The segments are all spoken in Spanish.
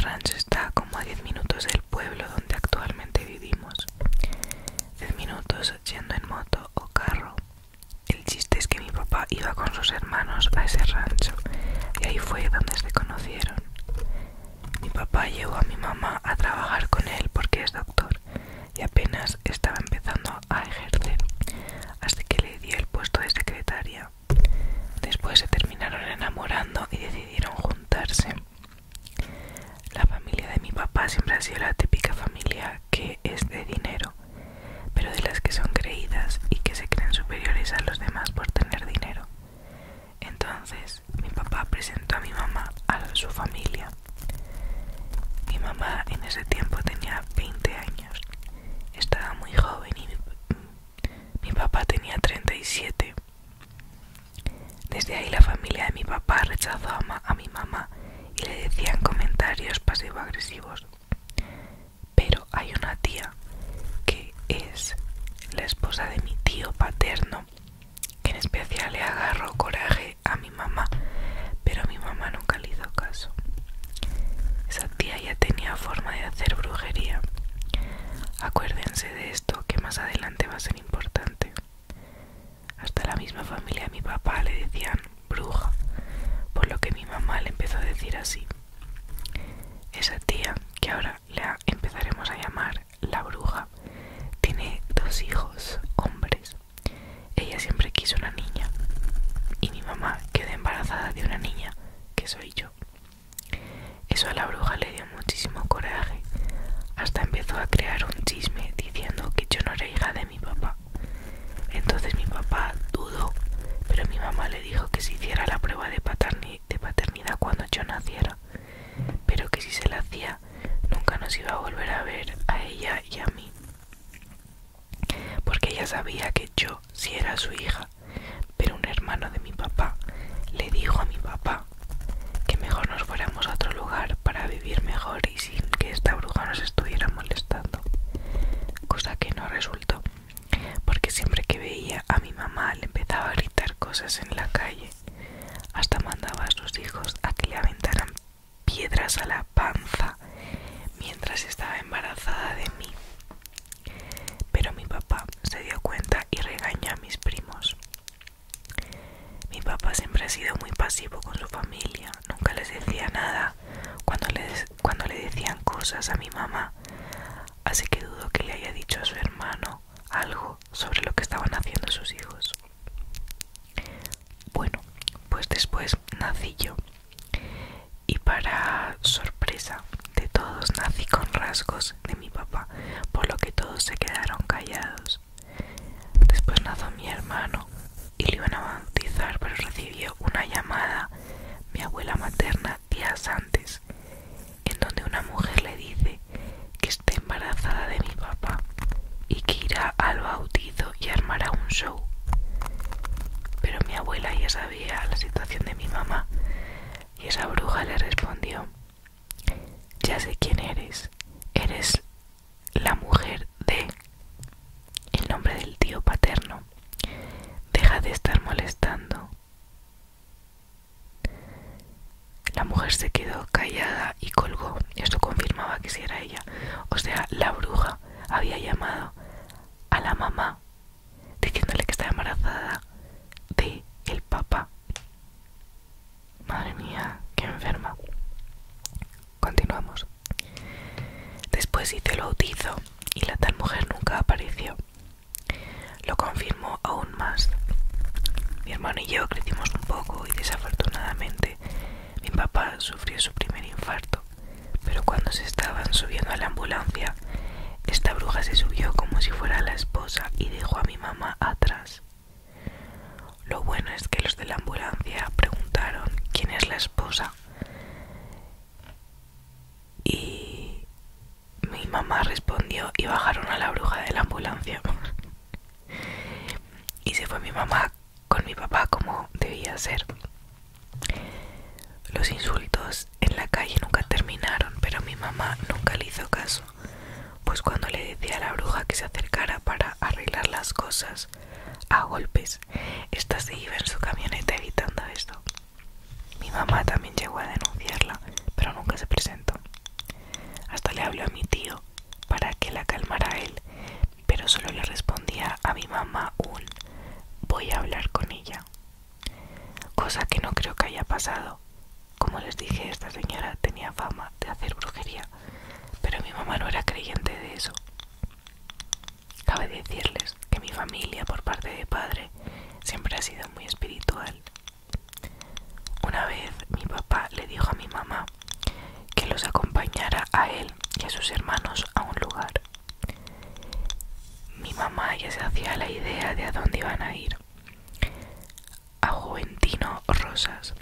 rancho está como a 10 minutos del pueblo donde actualmente vivimos. 10 minutos yendo en moto o carro. El chiste es que mi papá iba con sus hermanos a ese rancho y ahí fue donde se conocieron. Mi papá llevó a mi mamá a trabajar con él porque es doctor y apenas estaba empezando a ejercer, así que le dio el puesto de secretaria. Después se terminaron enamorando y decidieron juntarse. La familia de mi papá siempre ha sido la típica familia que es de dinero, pero de las que son creídas y que se creen superiores a los demás por tener dinero. Entonces mi papá presentó a mi mamá a su familia. Mi mamá en ese tiempo tenía 20 años, estaba muy joven y mi papá tenía 37. Desde ahí la familia de mi papá rechazó a mi mamá y le decían comentarios pasivo-agresivos. Pero hay una tía que es la esposa de mi tío paterno, que en especial le agarró coraje a mi mamá, pero mi mamá nunca le hizo caso. Esa tía ya tenía forma de hacer brujería. Acuérdense de esto, que más adelante va a ser importante. Hasta la misma familia de mi papá le decían bruja, por lo que mi mamá le empezó a decir así. Esa tía, que ahora la empezaremos a llamar la bruja, tiene 2 hijos, hombres. Ella siempre quiso una niña y mi mamá quedó embarazada de una niña, que soy yo. Eso a la bruja le dio muchísimo coraje. Hasta empezó a crear un chisme diciendo que yo no era hija de mi papá. Entonces mi papá dudó, pero mi mamá le dijo que se hiciera la prueba de paternidad cuando yo naciera, pero que si se la hacía nunca nos iba a volver a ver a ella y a mí, porque ella sabía que yo sí era su hija. Pero un hermano de mi papá le dijo a mi papá que mejor nos fuéramos a otro lugar para vivir mejor y sin que esta bruja nos estuviera molestando, cosa que no resultó, porque siempre que veía a mi mamá le empezaba a gritar cosas en la calle. Hasta mandaba a sus hijos a que le aventaran piedras a la panza mientras estaba embarazada de mí. Pero mi papá se dio cuenta y regañó a mis primos. Mi papá siempre ha sido muy pasivo con su familia, nunca les decía nada cuando le decían cosas a mi mamá, así que dudo que le haya dicho a su hermano algo sobre lo que estaban haciendo sus hijos. Bueno, pues después nací yo, y para sorpresa de todos nací con rasgos de mi papá, por lo que todos se quedaron callados. Después nació mi hermano y lo iban a bautizar, pero recibió una llamada, mi abuela materna, días antes, en donde una mujer le dice que está embarazada de mi papá y que irá al bautizo y armará un show. Pero mi abuela ya sabía la situación de mi mamá y esa bruja le respondió: ya sé quién eres, eres la mujer de el nombre del tío paterno, deja de estar molestando. La mujer se quedó callada y colgó. Esto confirmaba que sí era ella. O sea, la bruja había llamado a la mamá diciéndole que estaba embarazada de el papá. Madre mía, qué enferma. Continuamos. Después hice el bautizo y la tal mujer nunca apareció. Lo confirmó aún más. Mi hermano y yo crecimos un poco y desafortunadamente mi papá sufrió su primer infarto, pero cuando se estaban subiendo a la ambulancia, esta bruja se subió como si fuera la esposa y dejó a mi mamá atrás. Lo bueno es que los de la ambulancia preguntaron quién es la esposa y mi mamá respondió y bajaron a la bruja de la ambulancia. Y se fue mi mamá con mi papá como debía ser. Los insultos en la calle nunca terminaron, pero mi mamá nunca le hizo caso, pues cuando le decía a la bruja que se acercara para arreglar las cosas a golpes, esta se iba en su camioneta evitando esto. Mi mamá también llegó a denunciarla, pero nunca se presentó. y a sus hermanos a un lugar. Mi mamá ya se hacía la idea de a dónde iban a ir. A Juventino Rosas,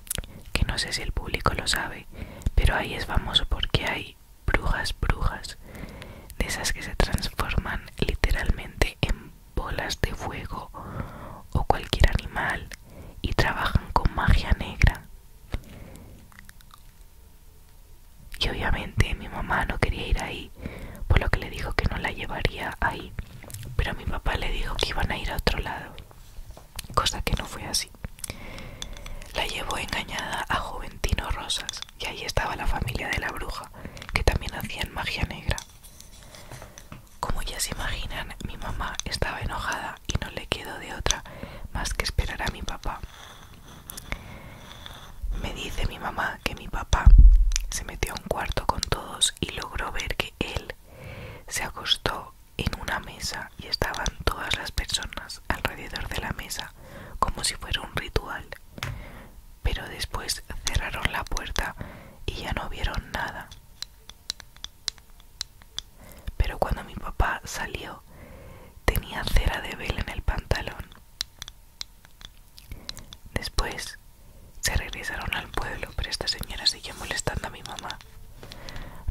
que no sé si el público lo sabe, pero ahí es famoso porque hay brujas, de esas que se transforman literalmente en bolas de fuego o cualquier animal y trabajan con magia negra. Y obviamente mi mamá no quería ir ahí, por lo que le dijo que no la llevaría ahí, pero mi papá le dijo que iban a ir a otro lado, cosa que no fue así. La llevó engañada a Juventino Rosas y ahí estaba la familia de la bruja, que también hacían magia negra. Como ya se imaginan, mi mamá estaba enojada y no le quedó de otra más que esperar a mi papá. Me dice mi mamá que mi papá se metió a un cuarto con todos y logró ver que él se acostó en una mesa y estaban todas las personas alrededor de la mesa como si fuera un ritual. Pero después cerraron la puerta y ya no vieron nada. Pero cuando mi papá salió, tenía cera de vela en el pantalón. Después se regresaron al pueblo, pero esta señora siguió molestando a mi mamá.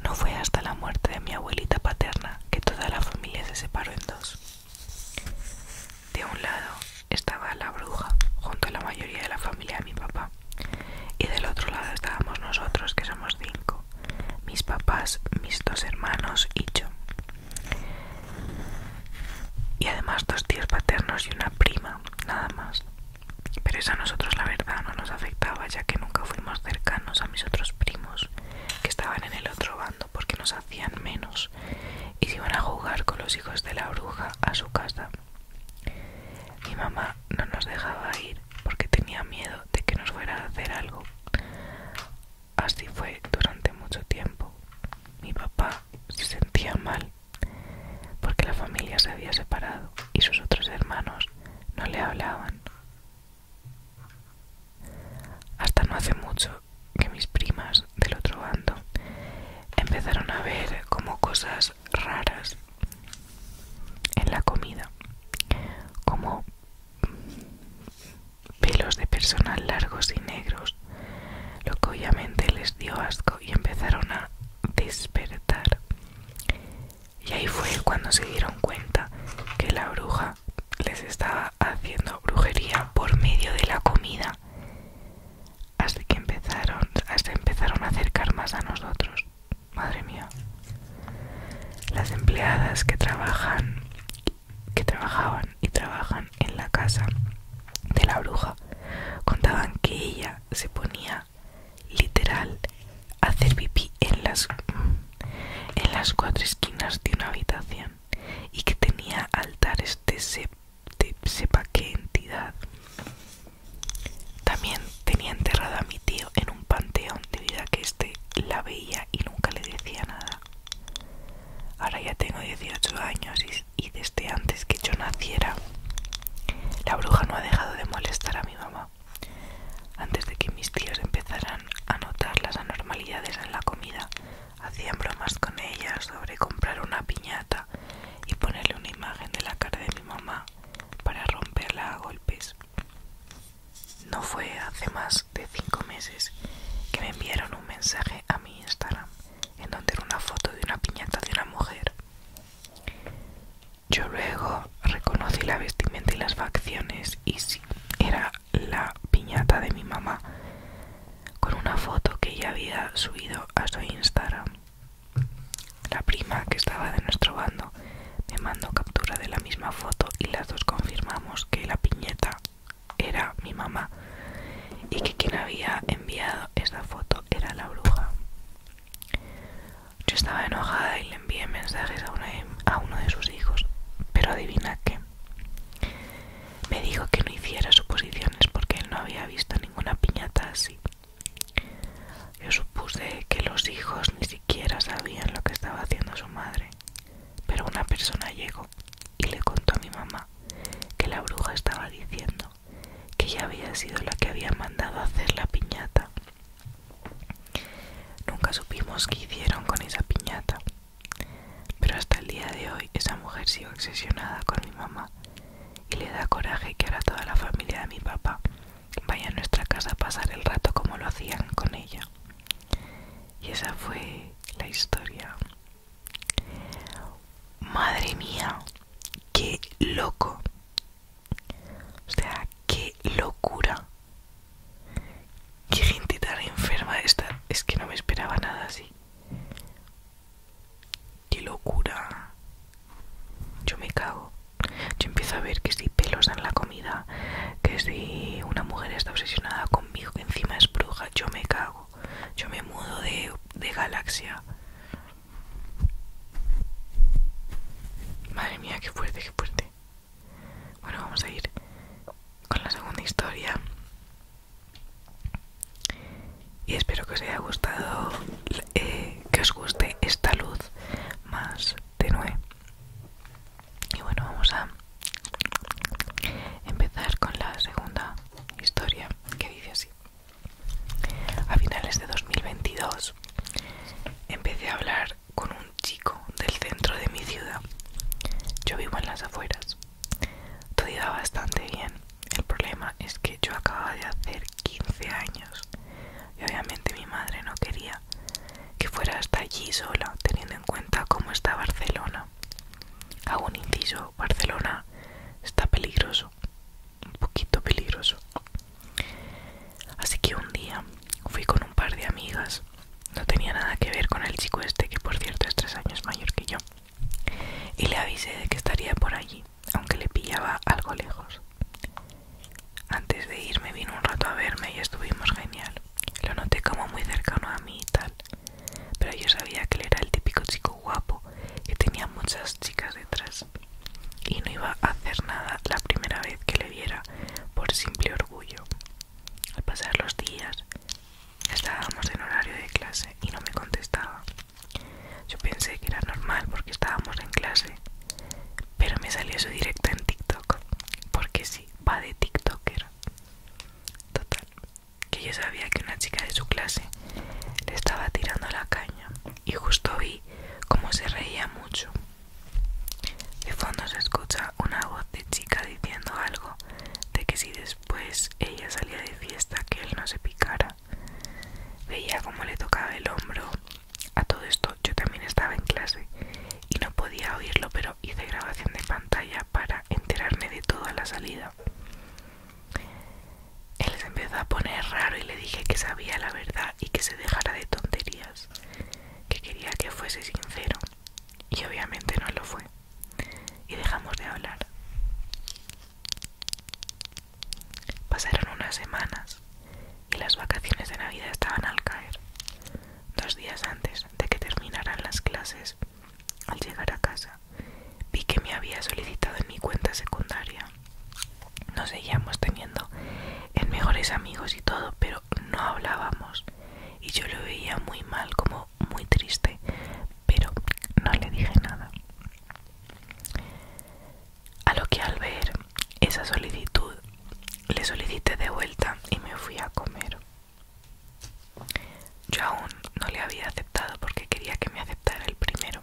No fue hasta la muerte de mi abuelita paterna que toda la familia se separó en dos. De un lado estaba la bruja, junto a la mayoría de la familia de mi papá, y del otro lado estábamos nosotros, que somos 5, mis papás, mis 2 hermanos y yo. Y además 2 tíos paternos y una prima, nada más. Pero eso a nosotros la verdad no nos afectaba, ya que nunca fuimos cercanos a mis otros primos, que estaban en el otro bando, porque nos hacían menos y se iban a jugar con los hijos de la bruja a su casa. Mi mamá no nos dejaba ir porque tenía miedo de que nos fuera a hacer algo. Así fue durante mucho tiempo. Mi papá se sentía mal porque la familia se había separado y sus otros hermanos no le hablaban. Hasta no hace mucho que mis primas del otro bando empezaron a ver como cosas raras en la comida, como pelos de personas largos y negros, lo que obviamente les dio asco y empezaron a despertar. Y ahí fue cuando se dieron cuenta que la bruja les estaba haciendo brujería por medio de la comida. Así que se empezaron a acercar más a nosotros. Madre mía. Las empleadas que trabajaban y trabajan en la casa de la bruja contaban que ella se ponía literal a hacer pipí en las 4 esquinas de una habitación y que tenía altares de sepa qué entidad. También tenía enterrado a mi tío en un panteón debido a que este la veía y nunca le decía nada. Ahora ya tengo 18 años y desde antes que yo naciera, la bruja no ha dejado de molestar a mi mamá. Antes de que mis tíos empezaran a notar las anormalidades en la comida, hacían bromas con ella sobre comprar una piñata y ponerle una imagen de la cara de mi mamá para romperla a golpes. No fue hace más de 5 meses que me enviaron un mensaje a mi Instagram en donde era una foto de una piñata de una mujer. Yo luego reconocí la vestimenta y las facciones y sí, era la piñata de mi mamá con una foto que ella había subido a su Instagram. La prima que estaba de nuestro bando me mandó captura de la misma foto y las dos confirmamos que la piñata era mi mamá y que quien había enviado esa foto era la bruja. Yo estaba enojada y le envié mensajes a uno de sus hijos, pero adivina qué. Me dijo que no hiciera suposiciones porque él no había visto ninguna piñata así. Yo supuse que los hijos ni siquiera sabían lo que estaba haciendo su madre, pero una persona llegó y le contó a mi mamá que la bruja estaba diciendo que ella había sido la que había mandado a hacer la piñata. Nunca supimos qué hicieron con esa piñata, obsesionada con mi mamá y le da coraje que ahora toda la familia de mi papá vaya a nuestra casa a pasar el rato como lo hacían con ella. Y esa fue la historia. Madre mía, qué loco. O sea, qué locura. Qué gente tan enferma esta. Es que no me esperaba nada así. Qué locura. Yo me cago. Yo empiezo a ver que si pelos en la comida, que si una mujer está obsesionada conmigo, que encima es bruja, yo me cago. Yo me mudo de galaxia. Madre mía, qué fuerte, qué fuerte. Bueno, vamos a ir con la segunda historia. Y espero que os haya gustado, que os guste esta luz más tenue. Y bueno, vamos a empezar con la segunda historia, que dice así. A finales de 2022 empecé a hablar con un chico del centro de mi ciudad. Yo vivo en las afueras. Todo iba bastante bien. El problema es que yo acababa de hacer 15 años y obviamente mi madre no quería que fuera hasta allí sola, teniendo en cuenta cómo está Barcelona. Hago un inciso, Barcelona está peligroso, un poquito peligroso. Así que un día fui con un par de amigas. No tenía nada que ver con el chico este, que por cierto es 3 años mayor que yo, y le avisé de que estaría por allí, aunque le pillaba algo lejos. Antes de irme vino un rato a verme y estuvimos genial. Lo noté como muy cercano a mí y tal, pero yo sabía que él era el típico chico guapo que tenía muchas chicas detrás y no iba a hacer nada la primera vez que le viera por simple orgullo. Al pasar los días estábamos en horario de clase y no me contestaba. Yo pensé que era normal porque estábamos en clase, pero me salió su directo en TikTok, porque sí, va de TikToker. Total, que yo sabía que una chica de su clase le estaba tirando la caña y justo vi cómo se reía mucho. De fondo se escucha una voz de chica diciendo algo de que si después ella salía de fiesta que él no se picara. Veía cómo le tocaba el hombro. A todo esto yo también estaba en clase y no podía oírlo, pero hice grabación de pantalla para enterarme de todo a la salida. Él se empezó a poner raro y le dije que sabía la verdad y que se dejara de tonterías, que quería que fuese sincero, y obviamente no lo fue, y dejamos de hablar. Pasaron unas semanas y las vacaciones de Navidad estaban al caer. 2 días antes de que terminaran las clases, al llegar a casa, vi que me había solicitado en mi cuenta secundaria. Nos seguíamos teniendo en mejores amigos y todo, pero no hablábamos y yo lo veía muy mal, como muy triste, pero no le dije nada. A lo que al ver esa solicitud le solicité de vuelta y me fui a comer. Yo aún no le había aceptado porque quería que me aceptara el primero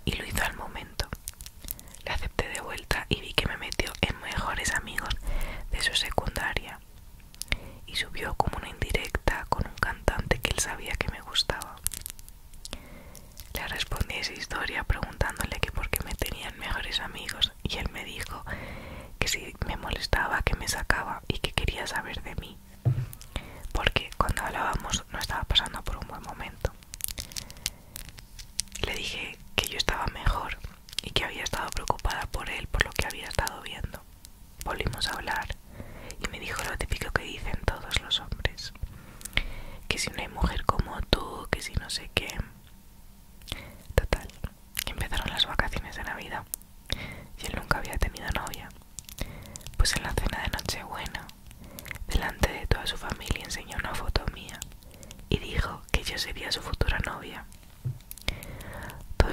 y lo hizo al momento. Le acepté de vuelta y vi que me metió en mejores amigos de su secundaria y subió como una indirecta con un cantante que él sabía que me gustaba. Le respondí a esa historia preguntándole que por qué me tenían mejores amigos y él me dijo que si me molestaba que me sacaba y que quería saber de mí, porque cuando hablábamos no estaba pasando por un buen momento. Le dije que yo estaba mejor y que había estado preocupada por él por lo que había estado viendo. Volvimos a hablar y me dijo lo típico que dicen todos los hombres, que si no hay mujer como tú, que si no sé qué. Total, empezaron las vacaciones de Navidad y él nunca había tenido novia. Pues en la cena de Nochebuena, delante de toda su familia, enseñó una foto mía y dijo que yo sería su futura novia. Todo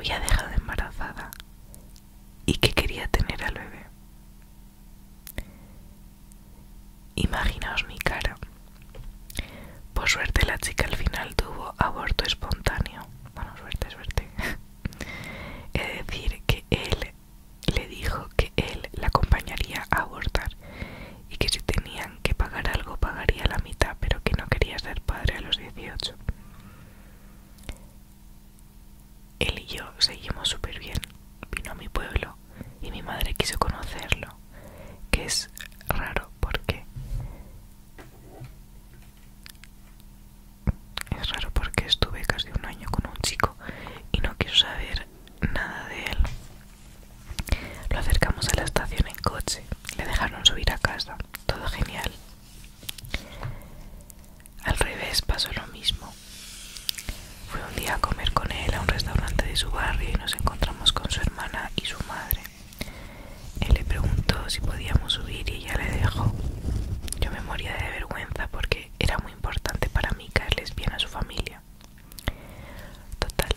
había dejado embarazada y que quería tener al bebé. Imaginaos mi cara. Por suerte la chica al final tuvo aborto espontáneo. Bueno, suerte, suerte. Es decir, que él le dijo que él la acompañaría a abortar y que si tenían que pagar algo pagaría la mitad, pero que no quería ser padre a los 18. Él y yo seguimos súper bien. Vino a mi pueblo y mi madre quiso conocerlo, que es raro porque estuve casi un año con un chico y no quiso saber nada de él. Lo acercamos a la estación en coche, le dejaron subir a casa, todo genial. Al revés pasó lo mismo. Fui un día a comer con él a un restaurante de su barrio y nos encontramos con su hermana y su madre. Él le preguntó si podíamos subir y ella le dejó. Yo me moría de vergüenza porque era muy importante para mí caerles bien a su familia. Total,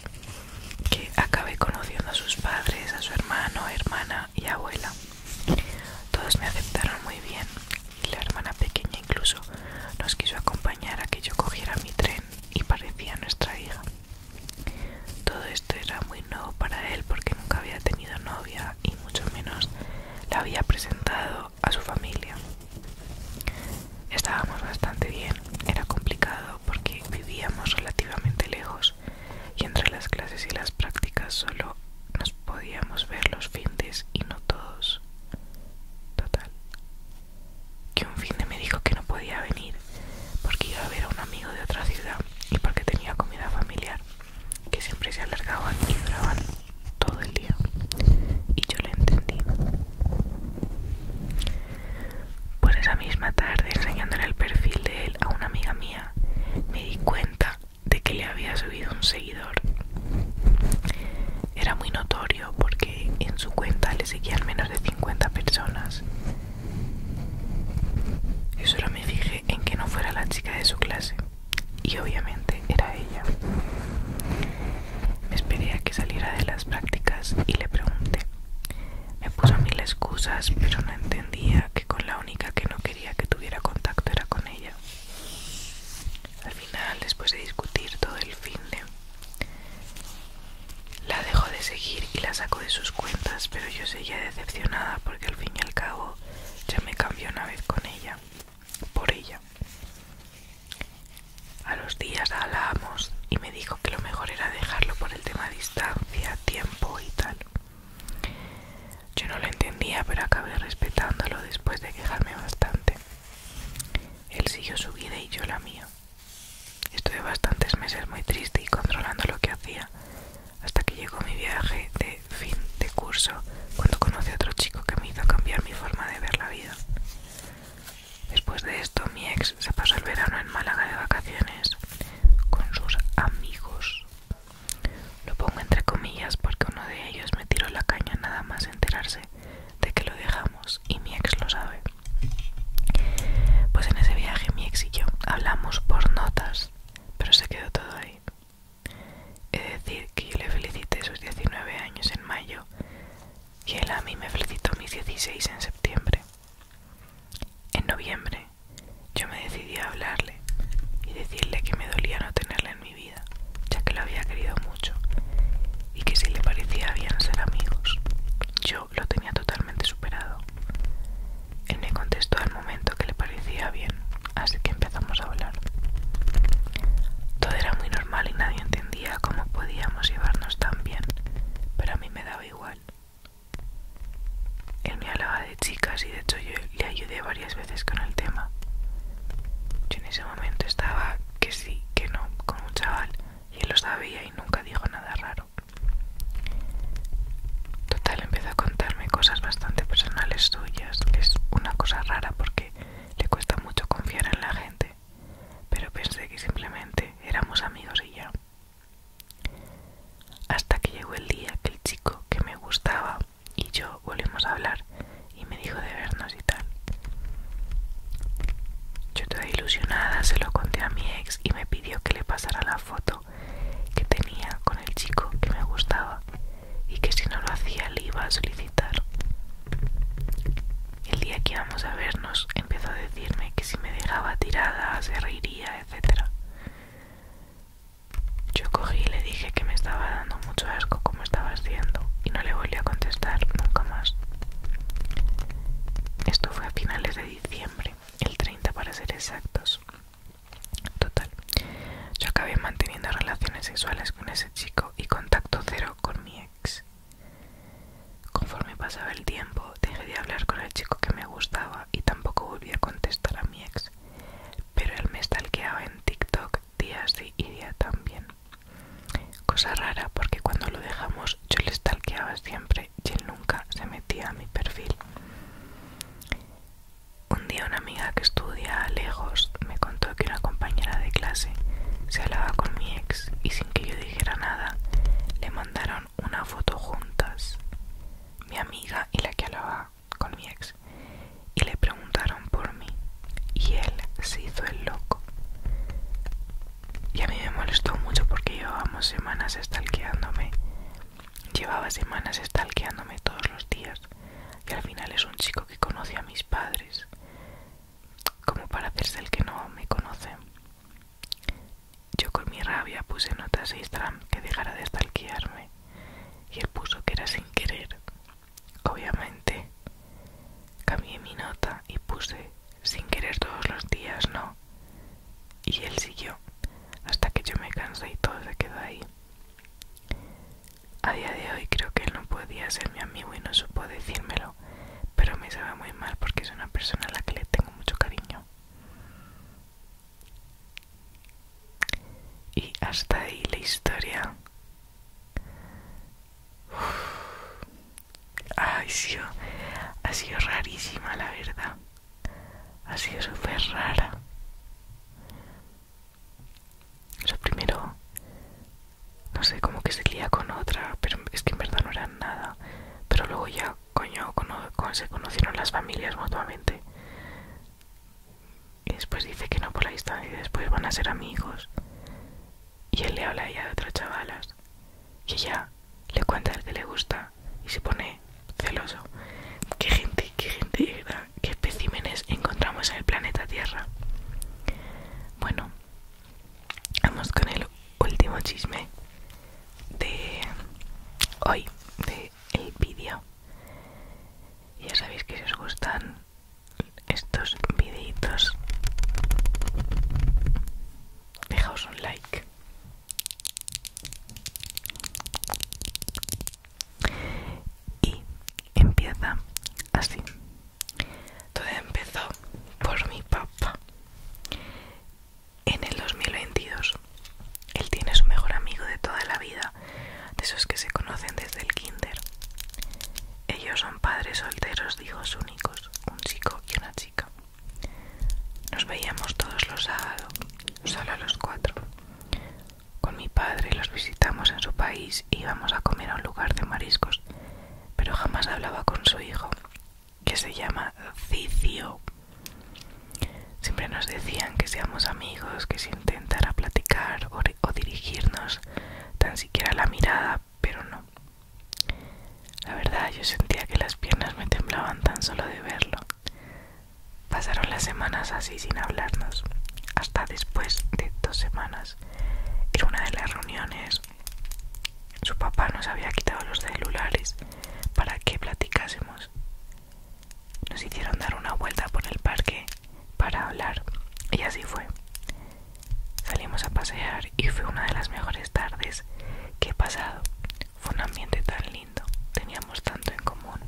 que acabé conociendo a sus padres, a su hermano, hermana y abuela. Todos me aceptaron muy bien y la hermana pequeña incluso nos quiso acompañar a que yo cogiera mi tren y parecía nuestra hija. Todo esto era muy nuevo para él porque nunca había tenido novia y mucho menos la había presentado a su familia. Estábamos bastante bien, era complicado porque vivíamos relativamente lejos y entre las clases y las prácticas solo nos podíamos ver los findes y no todos. Total, que un finde me dijo que no podía venir porque iba a ver a un amigo de otra ciudad y porque tenía comida familiar que siempre se alargaban y duraban todo el día, y yo le entendí. Pues esa misma tarde, enseñándole el perfil de él a una amiga mía, me di cuenta de que le había subido un seguidor. Era muy notorio porque en su cuenta le seguían menos de 50 personas. Yo solo me fijé en que no fuera la chica de su clase, y obviamente era ella. Me esperé a que saliera de las prácticas y le pregunté. Me puso mil excusas, pero no entendía que con la única que no quería que tuviera contacto era con ella. Al final, después de discutir todo el finde, la dejó de seguir y la sacó de sus cuentas, pero yo seguía decepcionada porque al fin y al cabo ya me cambió una vez con ella, por ella. A los días hablábamos y me dijo que lo mejor era dejarlo por el tema distancia, tiempo y tal. Yo no lo entendía, pero acabé respetándolo después de quejarme bastante. Él siguió su vida y yo la mía. Estuve bastantes meses muy triste y controlando lo que hacía, hasta que llegó mi viaje de fin de curso, cuando conocí a otro chico que me hizo cambiar mi forma de ver la vida. Después de esto, mi ex se pasó el verano en Málaga de vacaciones con sus amigos. Lo pongo entre comillas porque uno de ellos me tiró la caña nada más enterarse de que lo dejamos y mi ex lo sabe. Pues en ese viaje mi ex y yo hablamos por notas, pero se quedó todo ahí. He de decir que yo le felicité sus 19 años en mayo y él a mí me felicitó mis 16 en septiembre. En noviembre yo me decidí a hablarle y decirle que me dolía no tenerle en mi vida, ya que lo había querido mucho y que si le parecía bien ser amigos. Yo lo tenía totalmente superado. Él me contestó al momento que le parecía bien, así que empezamos a hablar. Todo era muy normal y nadie entendía cómo podíamos llevarnos tan bien, pero a mí me daba igual. Él me hablaba de chicas y de hecho yo le ayudé varias veces con el tema. Yo en ese momento estaba que sí, que no, con un chaval, y él lo sabía Llevaba semanas stalkeándome todos los días y al final es un chico que conoce a mis padres, como para hacerse el que no me conoce. Yo con mi rabia puse notas a Instagram que dejara de stalkearme y él puso que era sin querer. Obviamente cambié mi nota y puse sin querer todos los días, ¿no? Y él siguió hasta que yo me cansé y todo se quedó ahí. A día de hoy creo que él no podía ser mi amigo y no supo decírmelo, pero me sabe muy mal porque es una persona a la que le tengo mucho cariño. Y hasta ahí la historia. Ha sido rarísima, la verdad. Ha sido súper rara. Lo primero, no sé, como que se lía con otra, pero es que en verdad no eran nada. Pero luego ya, coño, se conocieron las familias mutuamente. Y después dice que no por la distancia y después van a ser amigos. Y él le habla a ella de otras chavalas. Y ella le cuenta el que le gusta y se pone celoso. Qué gente, ¿verdad? Qué especímenes encontramos en el planeta Tierra. Bueno, vamos con el último chisme de hoy, del vídeo. Ya sabéis que si os gustan estos videitos, dejaos un like. Y empieza así. Todo empezó por mi papá. En el 2022, él tiene su mejor amigo de toda la vida, de esos que se conocen desde el kinder. Ellos son padres solteros de hijos únicos, un chico y una chica. Nos veíamos todos los sábados, solo los 4. Con mi padre los visitamos en su país y íbamos a comer a un lugar de mariscos, pero jamás hablaba con su hijo, que se llama Cicio. Siempre nos decían que seamos amigos, que se intentara platicar o dirigirnos tan siquiera la mirada, pero no. La verdad, yo sentía que las piernas me temblaban tan solo de verlo. Pasaron las semanas así sin hablarnos, hasta después de 2 semanas. En una de las reuniones, su papá nos había quitado los celulares para que platicásemos. Nos hicieron dar una vuelta por el parque para hablar y así fue. Salimos a pasear y fue una de las mejores tardes que he pasado. Fue un ambiente tan lindo, teníamos tanto en común.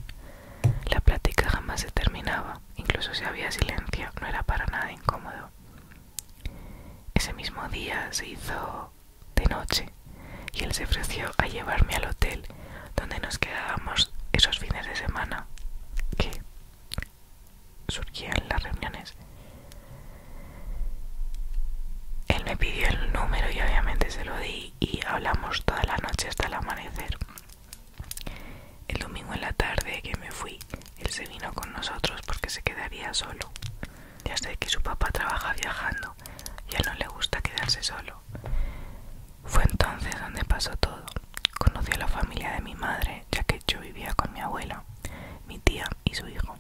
La plática jamás se terminaba, incluso si había silencio, no era para nada incómodo. Ese mismo día se hizo de noche y él se ofreció a llevarme al hotel donde nos quedábamos esos fines de semana que surgían las reuniones. Él me pidió el número y obviamente se lo di y hablamos toda la noche hasta el amanecer. El domingo en la tarde que me fui, él se vino con nosotros porque se quedaría solo. Ya sé que su papá trabaja viajando y a él no le gusta quedarse solo. Fue entonces donde pasó todo. Conocí a la familia de mi madre, ya que yo vivía con mi abuela, mi tía y su hijo.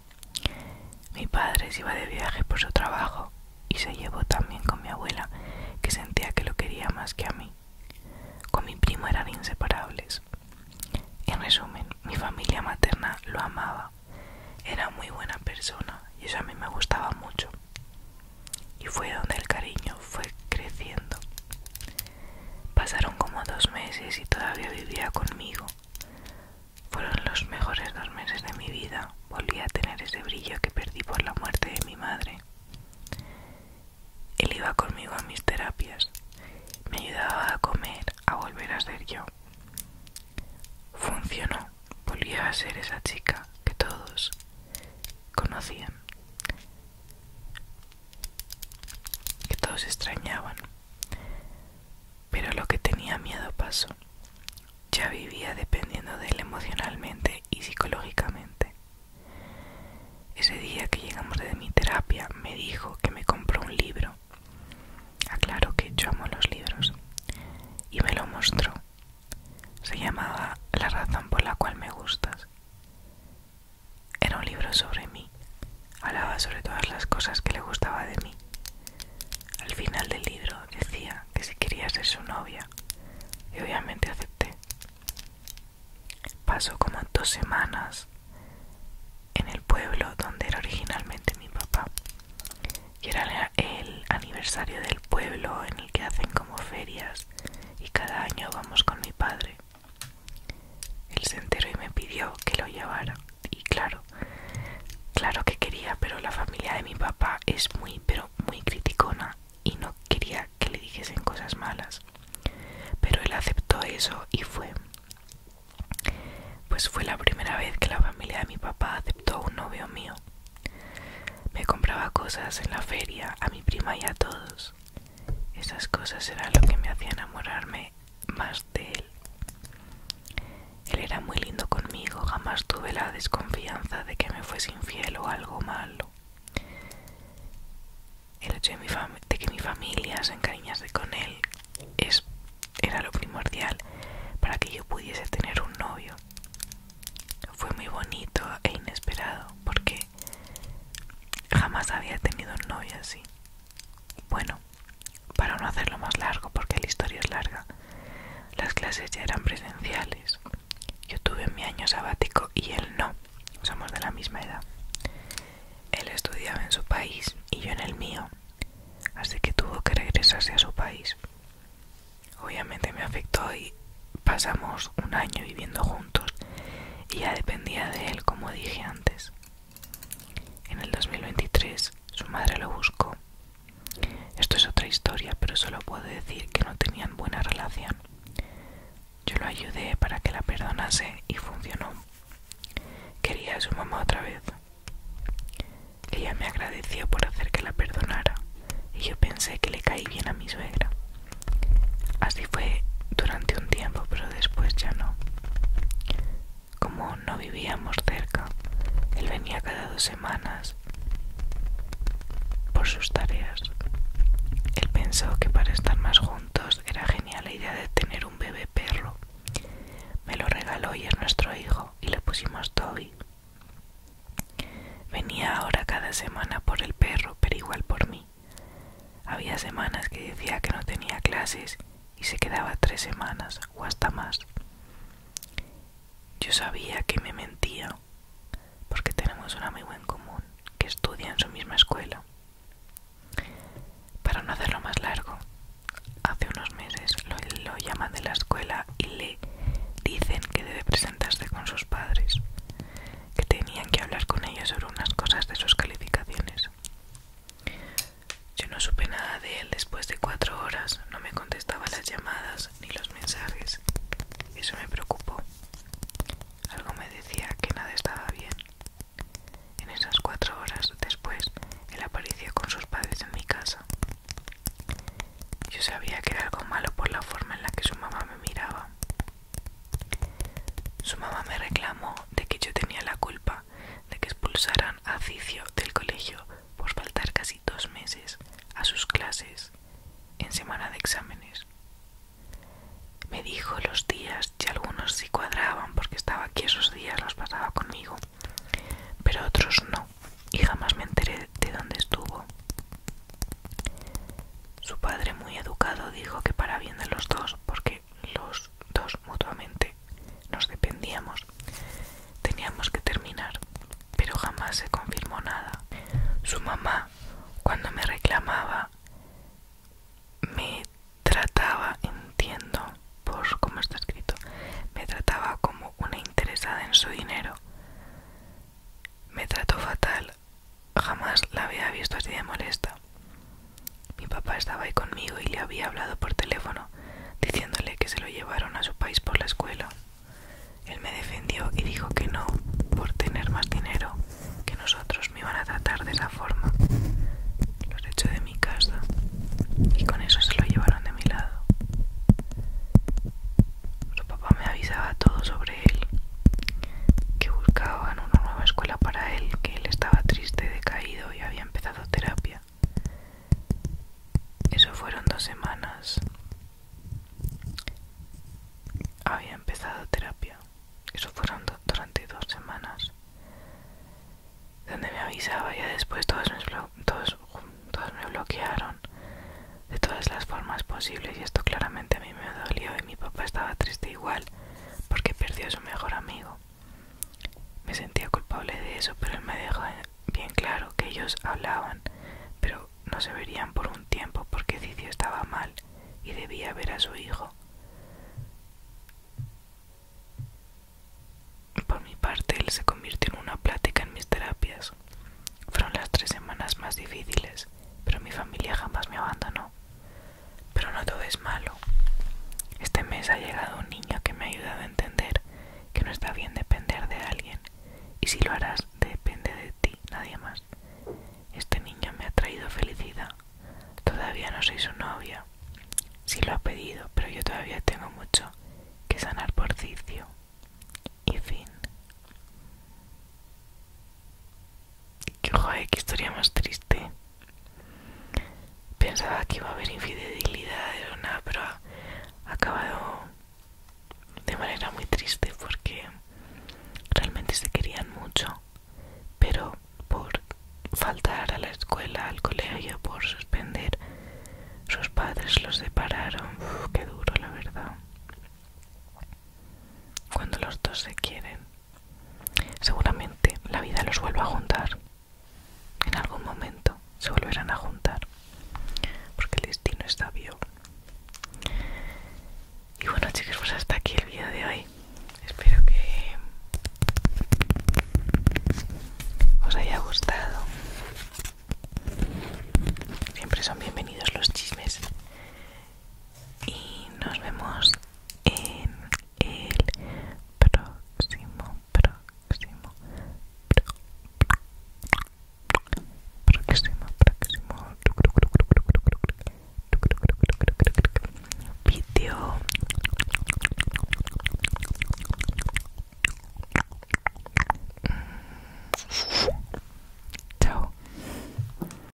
Mi padre se iba de viaje por su trabajo y se llevó también con mi abuela, que sentía que lo quería más que a mí. Con mi primo eran inseparables. En resumen, mi familia materna lo amaba. Era muy buena persona y eso a mí me gustaba mucho. Y fue donde el cariño fue creciendo. Pasaron como 2 meses y todavía vivía conmigo. Fueron los mejores 2 meses de mi vida. Volví a tener ese brillo que perdí por la muerte de mi madre. Él iba conmigo a mis terapias. Me ayudaba a comer, a volver a ser yo. Funcionó. Volví a ser esa chica que todos conocían, que todos extrañaban. Pero lo que tenía miedo pasó. Ya vivía dependiendo de él emocionalmente y psicológicamente. Ese día que llegamos de mi terapia me dijo que me compró un libro. Aclaro que yo amo los libros. Y me lo mostró. Se llamaba La razón por la cual me gustas. Era un libro sobre mí. Hablaba sobre todas las cosas que le gustaba de mí. Al final del libro decía que si quería ser su novia, y obviamente acepté. Pasó como 2 semanas en el pueblo donde era originalmente mi papá. Y era el aniversario del pueblo en el que hacen como ferias y cada año vamos con mi padre. Él se enteró y me pidió que lo llevara. Y claro que quería, pero la familia de mi papá es pero muy criticona y no quería que le dijesen cosas malas. Pero él aceptó eso y fue. Pues fue la primera vez que la familia de mi papá aceptó a un novio mío. Me compraba cosas en la feria, a mi prima y a todos. Esas cosas eran lo que me hacía enamorarme más de él. Él era muy lindo conmigo, jamás tuve la desconfianza de que me fuese infiel o algo malo. El hecho de que mi familia se encariñase con él era lo primordial para que yo pudiese tener un novio. Fue muy bonito e inesperado porque jamás había tenido un novio así. Bueno, para no hacerlo más largo, porque la historia es larga, las clases ya eran presenciales. Yo tuve mi año sabático y él no. Somos de la misma edad. Él estudiaba en su país y yo en el mío, así que tuvo que regresarse a su país. Obviamente me afectó y pasamos un año viviendo juntos y ya dependía de él, como dije antes. En el 2023 su madre lo buscó. Esto es otra historia, pero solo puedo decir que no tenían buena relación. Yo lo ayudé para que la perdonase y funcionó. Quería a su mamá otra vez. Ella me agradeció por hacer que la perdonara y yo pensé que le caí bien a mi suegra. Así fue durante un tiempo, pero después ya no. Como no vivíamos cerca, él venía cada 2 semanas por sus tareas. Él pensó que para estar más juntos era genial la idea de tener un bebé perro. Me lo regaló y es nuestro hijo y le pusimos Toby. Venía ahora cada semana por el perro, pero igual por mí. Había semanas que decía que no tenía clases y se quedaba 3 semanas o hasta más. Yo sabía que me mentía porque tenemos un amigo en común que estudia en su misma escuela. Para no hacerlo más largo, hace unos meses lo llaman de la escuela y le dicen que debe presentarse con sus padres, que tenían que hablar con ellos sobre unas cosas de sus calificaciones. Yo no supe nada de él después de 4 horas, no me contestaba las llamadas ni los mensajes. Eso me preocupó. Algo me decía que nada estaba bien. En esas 4 horas después, él apareció con sus padres en mi casa. Yo sabía que era algo malo por la forma en la que su mamá me miraba. Su mamá me reclamó de que yo tenía la culpa de que expulsaran a Cicio del colegio por faltar casi 2 meses a sus clases en semana de exámenes. Me dijo los días y algunos sí cuadraban porque estaba aquí esos días, los pasaba conmigo, pero otros no, y jamás me enteré de dónde estuvo. Su padre, muy educado, dijo que para bien de los dos, porque los dos mutuamente nos dependíamos, teníamos que terminar, pero jamás se confirmó nada. Su mamá, cuando me reclamaba, me trataba, entiendo por cómo está escrito, me trataba como una interesada en su dinero. Me trató fatal, jamás la había visto así de molesta. Mi papá estaba ahí conmigo y le había hablado por teléfono diciéndole que se lo llevaron a su país por la escuela. Él me defendió Eso fueron durante 2 semanas, donde me avisaba. Ya después todos me bloquearon de todas las formas posibles, y esto claramente a mí me dolió, y mi papá estaba triste igual porque perdió a su mejor amigo. Me sentía culpable de eso, pero él me dejó bien claro que ellos hablaban, pero no se verían por un tiempo porque Cicio estaba mal y debía ver a su hijo. Por mi parte, él se convirtió en una plática en mis terapias. Fueron las 3 semanas más difíciles, pero mi familia jamás me abandonó. Pero no todo es malo. Este mes ha llegado un niño que me ha ayudado a entender que no está bien depender de alguien, y si lo harás, depende de ti, nadie más. Este niño me ha traído felicidad. Todavía no soy su novia. Sí lo ha pedido, pero yo todavía tengo mucho que sanar por Cicio. Y fin. Joder, qué historia más triste. Pensaba que iba a haber infidelidad o nada, pero ha acabado de manera muy triste porque realmente se querían mucho, pero por faltar a la escuela, al colegio, por suspender, sus padres los separaron. Uf, qué duro, la verdad. Cuando los dos se quieren, seguramente la vida los vuelva a juntar. En algún momento se volverán a juntar.